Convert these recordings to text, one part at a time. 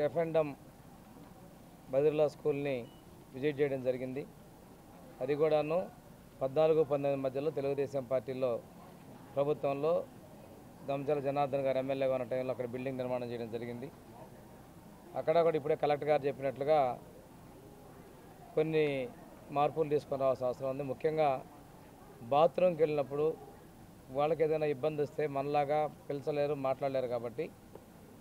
Deaf and డమ్ బదిర్లా స్కూల్ని visit చేయడం జరిగింది. అది కూడాను 14-19 మధ్యలో తెలుగుదేశం పార్టీలో ప్రభుత్వంలో దమ్చల జనార్దన్ గారు ఎమ్మెల్యేగా ఉన్న టైంలో అక్కడ బిల్డింగ్ నిర్మాణం చేయడం జరిగింది. అక్కడ కూడా ఇప్పుడే కలెక్టర్ గారు చెప్పినట్లుగా కొన్ని మార్పులు తీసుకొని రావాల్సిన అవసరం ఉంది. ముఖ్యంగా బాత్రూమ్కి వెళ్ళినప్పుడు వాళ్ళకి ఏదైనా ఇబ్బంది వస్తే మనలాగా పిలిచలేరు, మాట్లాడలేరు. కాబట్టి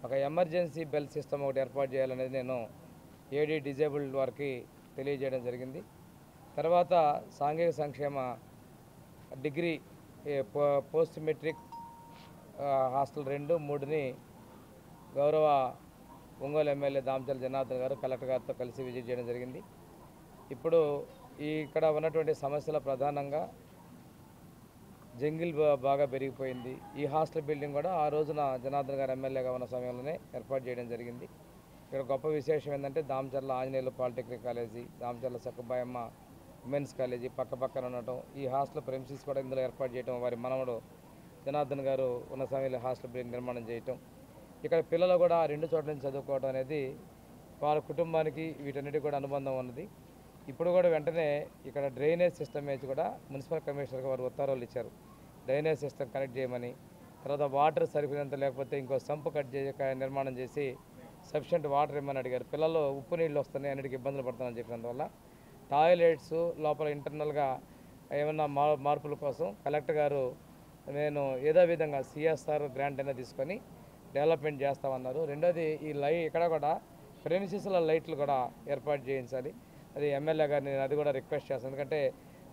ఒక ఎమర్జెన్సీ బెల్ సిస్టమ్ ఒకటి ఏర్పాటు చేయాలనేది నేను ఏడీ డిజేబుల్డ్ వారికి తెలియజేయడం జరిగింది. తర్వాత సాంఘిక సంక్షేమ డిగ్రీ పోస్ట్ మెట్రిక్ హాస్టల్ 2, 3ని గౌరవ ఒంగోలు ఎమ్మెల్యే దామచల జనార్దన్ గారు కలెక్టర్ గారితో కలిసి విజిట్ చేయడం జరిగింది. ఇప్పుడు ఇక్కడ ఉన్నటువంటి సమస్యల ప్రధానంగా జంగిల్ బాగా పెరిగిపోయింది. ఈ హాస్టల్ బిల్డింగ్ కూడా ఆ రోజున జనార్దన్ గారు ఎమ్మెల్యేగా ఉన్న సమయంలోనే ఏర్పాటు చేయడం జరిగింది. ఇక్కడ గొప్ప విశేషం ఏంటంటే Damacharla Anjaneyulu polytechnic college, Damacharla Sakkubayamma women's college పక్కన ఉండటం, ఈ హాస్టల్ ప్రెమిసెస్ కూడా ఇందులో ఏర్పాటు చేయడం, వారి మనవడు జనార్దన్ గారు ఉన్న సమయంలో హాస్టల్ బిల్డింగ్ నిర్మాణం చేయటం, ఇక్కడ పిల్లలు కూడా 2 చోట్ల నుంచి చదువుకోవడం అనేది వాళ్ళ కుటుంబానికి వీటన్నిటికీ కూడా అనుబంధం ఉన్నది. ఇప్పుడు కూడా వెంటనే ఇక్కడ డ్రైనేజ్ సిస్టమ్ వేసి కూడా మున్సిపల్ కమిషనర్కి వారు ఉత్తర్వులు ఇచ్చారు. డ్రైనేజ్ సిస్టమ్ కనెక్ట్ చేయమని, తర్వాత వాటర్ సరిపోయినంత లేకపోతే ఇంకో సంపు నిర్మాణం చేసి సఫిషియెంట్ వాటర్ ఇవ్వమని అడిగారు. పిల్లలు ఉప్పు నీళ్ళు వస్తున్నాయి, అన్నిటికీ ఇబ్బందులు పడుతున్నారని చెప్పినందువల్ల టాయిలెట్స్ లోపల ఇంటర్నల్గా ఏమన్నా మార్పుల కోసం కలెక్టర్ గారు నేను ఏదో విధంగా సిఎస్ఆర్ గ్రాంట్ అయినా తీసుకొని డెవలప్మెంట్ చేస్తామన్నారు. రెండోది ఈ ఇక్కడ కూడా ప్రెమిసెస్ల లైట్లు కూడా ఏర్పాటు చేయించాలి. అది ఎమ్మెల్యే గారిని అది కూడా రిక్వెస్ట్ చేస్తాను. ఎందుకంటే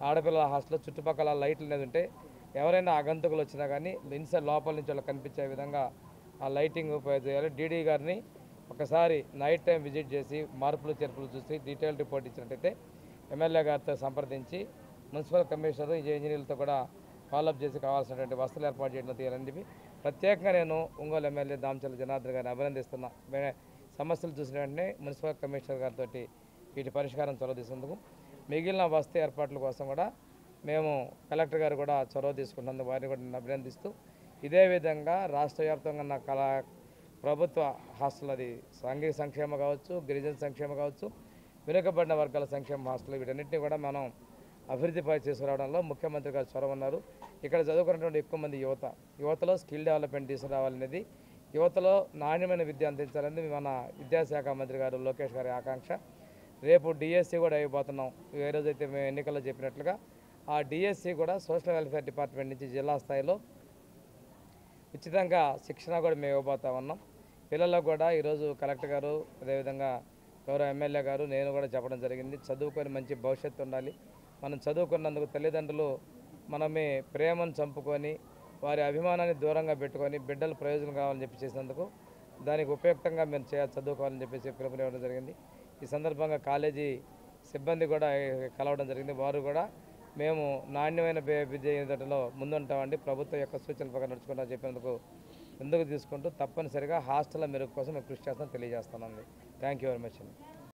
ఆడపిల్లల హాస్టల్లో చుట్టుపక్కల లైట్లు అనేది ఉంటే ఎవరైనా ఆగంతుకులు వచ్చినా కానీ ఇన్సైడ్ లోపల నుంచి వాళ్ళకి కనిపించే విధంగా ఆ లైటింగ్ ఉపయోగ చేయాలి. డీడీ గారిని ఒకసారి నైట్ టైం విజిట్ చేసి మార్పులు చేర్పులు చూసి డీటెయిల్ రిపోర్ట్ ఇచ్చినట్టయితే ఎమ్మెల్యే గారితో సంప్రదించి మున్సిపల్ కమిషనర్ ఇంజనీర్లతో కూడా ఫాలోఅప్ చేసి కావాల్సినటువంటి వసతులు ఏర్పాటు చేయడం తీయాలని చెప్పి ప్రత్యేకంగా నేను ఒంగోలు ఎమ్మెల్యే దామచల జనార్దన్ గారిని అభినందిస్తున్నా. సమస్యలు చూసిన వెంటనే మున్సిపల్ కమిషనర్ గారితో వీటి పరిష్కారం చొరవ తీసుకుందుకు మిగిలిన వసతి ఏర్పాట్ల కోసం కూడా మేము కలెక్టర్ గారు కూడా చొరవ తీసుకున్నందుకు వారిని కూడా నేను అభినందిస్తూ, ఇదే విధంగా రాష్ట్ర వ్యాప్తంగా ఉన్న ప్రభుత్వ హాస్టల్, అది సాంఘిక సంక్షేమ కావచ్చు, గిరిజన సంక్షేమ కావచ్చు, వెనుకబడిన వర్గాల సంక్షేమ హాస్టల్, వీటన్నిటిని కూడా మనం అభివృద్ధిపై తీసుకురావడంలో ముఖ్యమంత్రి గారు చొరవ ఉన్నారు. ఇక్కడ చదువుకున్నటువంటి ఎక్కువ మంది యువతలో స్కిల్ డెవలప్మెంట్ తీసుకురావాలనేది, యువతలో నాణ్యమైన విద్య అందించాలనేది మన విద్యాశాఖ మంత్రి గారు లోకేష్ గారి ఆకాంక్ష. రేపు డిఎస్సి కూడా అయిపోతున్నాం. ఏ రోజైతే మేము ఎన్నికల్లో చెప్పినట్లుగా ఆ డిఎస్సి కూడా సోషల్ వెల్ఫేర్ డిపార్ట్మెంట్ నుంచి జిల్లా స్థాయిలో ఉచితంగా శిక్షణ కూడా మేము ఇవ్వబోతా ఉన్నాం. పిల్లలకు కూడా ఈరోజు కలెక్టర్ గారు, అదేవిధంగా గౌరవ ఎమ్మెల్యే గారు, నేను కూడా చెప్పడం జరిగింది. చదువుకొని మంచి భవిష్యత్తు ఉండాలి. మనం చదువుకున్నందుకు తల్లిదండ్రులు మనమే ప్రేమను చంపుకొని వారి అభిమానాన్ని దూరంగా పెట్టుకొని బిడ్డలు ప్రయోజనం కావాలని చెప్పి చేసినందుకు దానికి ఉపయుక్తంగా మేము చదువుకోవాలని చెప్పేసి పిలుపునివ్వడం జరిగింది. ఈ సందర్భంగా కాలేజీ సిబ్బంది కూడా కలవడం జరిగింది. వారు కూడా మేము నాణ్యమైన విద్య ఎదుటలో ముందుంటామండి, ప్రభుత్వం యొక్క సూచనల ప్రకారం నడుచుకుంటామని చెప్పినందుకు ముందుకు తీసుకుంటూ తప్పనిసరిగా హాస్టల్ మెరుగు కోసం మేము కృషి చేస్తామని తెలియజేస్తామండి. థ్యాంక్ యూ వెరీ మచ్ అండి.